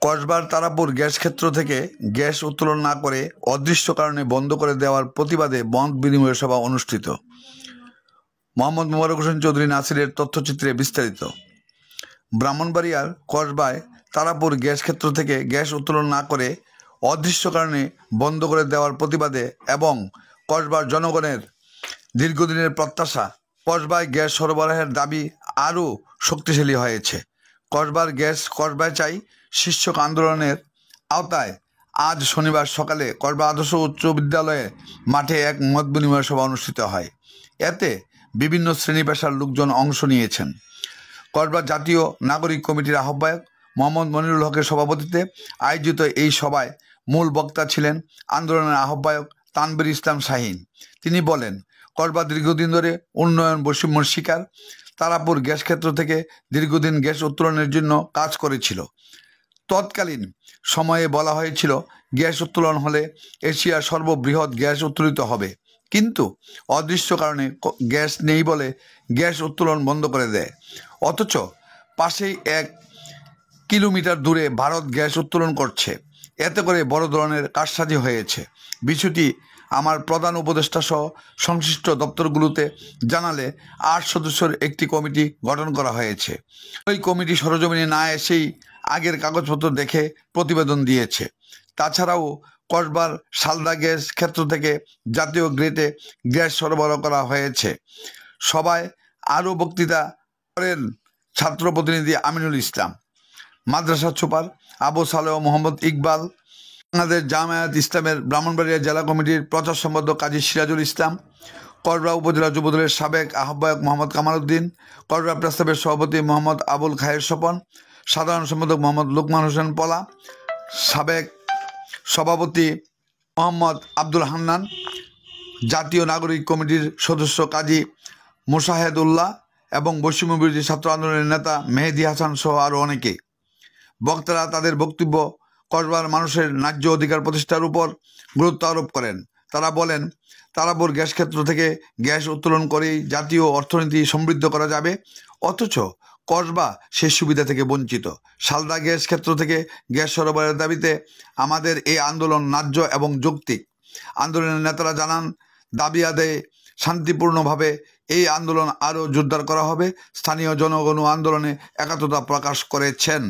কসবার Tarapur gas ক্ষেত্র থেকে gas উত্তোলন না করে অদৃশ্য কারণে বন্ধ করে দেওয়ার প্রতিবাদে মত বিনিময় সভা অনুষ্ঠিত। মোহাম্মদ মোবারক হোসেন চৌধুরী নাসিরের তথ্যচিত্রে বিস্তারিত। ব্রাহ্মণবাড়িয়ার কসবায় তারাপুর গ্যাস ক্ষেত্র থেকে গ্যাস উত্তোলন না করে অদৃশ্য কারণে বন্ধ করে দেওয়ার প্রতিবাদে এবং কসবার জনগণের দীর্ঘদিনের প্রত্যাশা কসবায় গ্যাস সরবরাহের দাবি আরও শক্তিশালী হয়েছে। কসবায় চাই শীর্ষক আন্দোলনের আওতায় আজ শনিবার সকালে কসবা আদর্শ উচ্চ বিদ্যালয়ে মাঠে এক মত বিনিময় সভা অনুষ্ঠিত হয়। এতে বিভিন্ন শ্রেণী পেশার লোকজন অংশ নিয়েছেন। কসবা জাতীয় নাগরিক কমিটির আহ্বায়ক মোহাম্মদ মনিরুল হকের সভাপতিত্বে আয়োজিত এই সভায় মূল বক্তা ছিলেন আন্দোলনের আহ্বায়ক তানবীর ইসলাম শাহীন। তিনি বলেন, কসবা দীর্ঘদিন ধরে উন্নয়ন বৈষম্যের শিকার। তারাপুর গ্যাস ক্ষেত্র থেকে দীর্ঘদিন গ্যাস উত্তোলনের জন্য কাজ করেছিল। তৎকালীন সময়ে বলা হয়েছিল গ্যাস উত্তোলন হলে এশিয়ার সর্ববৃহৎ গ্যাস উত্তোলিত হবে, কিন্তু অদৃশ্য কারণে গ্যাস নেই বলে গ্যাস উত্তোলন বন্ধ করে দেয়। অথচ পাশেই 1 কিলোমিটার দূরে ভারত গ্যাস উত্তোলন করছে। এতে করে বড় ধরনের কারসাজি হয়েছে। বিষয়টি আমার প্রধান উপদেষ্টা সহ সংশ্লিষ্ট দপ্তরগুলোতে জানালে 8 সদস্যের একটি কমিটি গঠন করা হয়েছে। ওই কমিটি সরজমিনে না এসেই আগের কাগজপত্র দেখে প্রতিবেদন দিয়েছে। তাছাড়াও কসবার শালদা গ্যাস ক্ষেত্র থেকে জাতীয় গ্রেডে গ্যাস সরবরাহ করা হয়েছে। সভায় আরও বক্তৃতা করেন ছাত্র প্রতিনিধি আমিনুল ইসলাম, মাদ্রাসা সুপার আবু সালেহ মোহাম্মদ ইকবাল, বাংলাদেশ জামায়াত ইসলামের ব্রাহ্মণবাড়িয়া জেলা কমিটির প্রচার সম্পাদক কাজী সিরাজুল ইসলাম, কসবা উপজেলা যুবদলের সাবেক আহ্বায়ক মোহাম্মদ কামাল উদ্দিন, কসবা প্রেসক্লাবের সভাপতি মোহাম্মদ আবুল খায়ের স্বপন, সাধারণ সম্পাদক মোহাম্মদ লুকমান হোসেন পলা, সাবেক সভাপতি মোহাম্মদ আব্দুল হান্নান, জাতীয় নাগরিক কমিটির সদস্য কাজী মুশাহেদুল্লাহ এবং বৈষম্য বিরোধী ছাত্র আন্দোলনের নেতা মেহেদি হাসান সহ আরও অনেকে। বক্তারা তাদের বক্তব্য কসবার মানুষের ন্যায্য অধিকার প্রতিষ্ঠার উপর গুরুত্ব আরোপ করেন। তারা বলেন, তারাপুর গ্যাস ক্ষেত্র থেকে গ্যাস উত্তোলন করেই জাতীয় অর্থনীতি সমৃদ্ধ করা যাবে, অথচ কসবা সেই সুবিধা থেকে বঞ্চিত। শালদা গ্যাস ক্ষেত্র থেকে গ্যাস সরবরাহের দাবিতে আমাদের এই আন্দোলন ন্যায্য এবং যৌক্তিক। আন্দোলনের নেতারা জানান, দাবি আদায়ে শান্তিপূর্ণভাবে এই আন্দোলন আরও জোরদার করা হবে। স্থানীয় জনগণ আন্দোলনে একাত্মতা প্রকাশ করেছেন।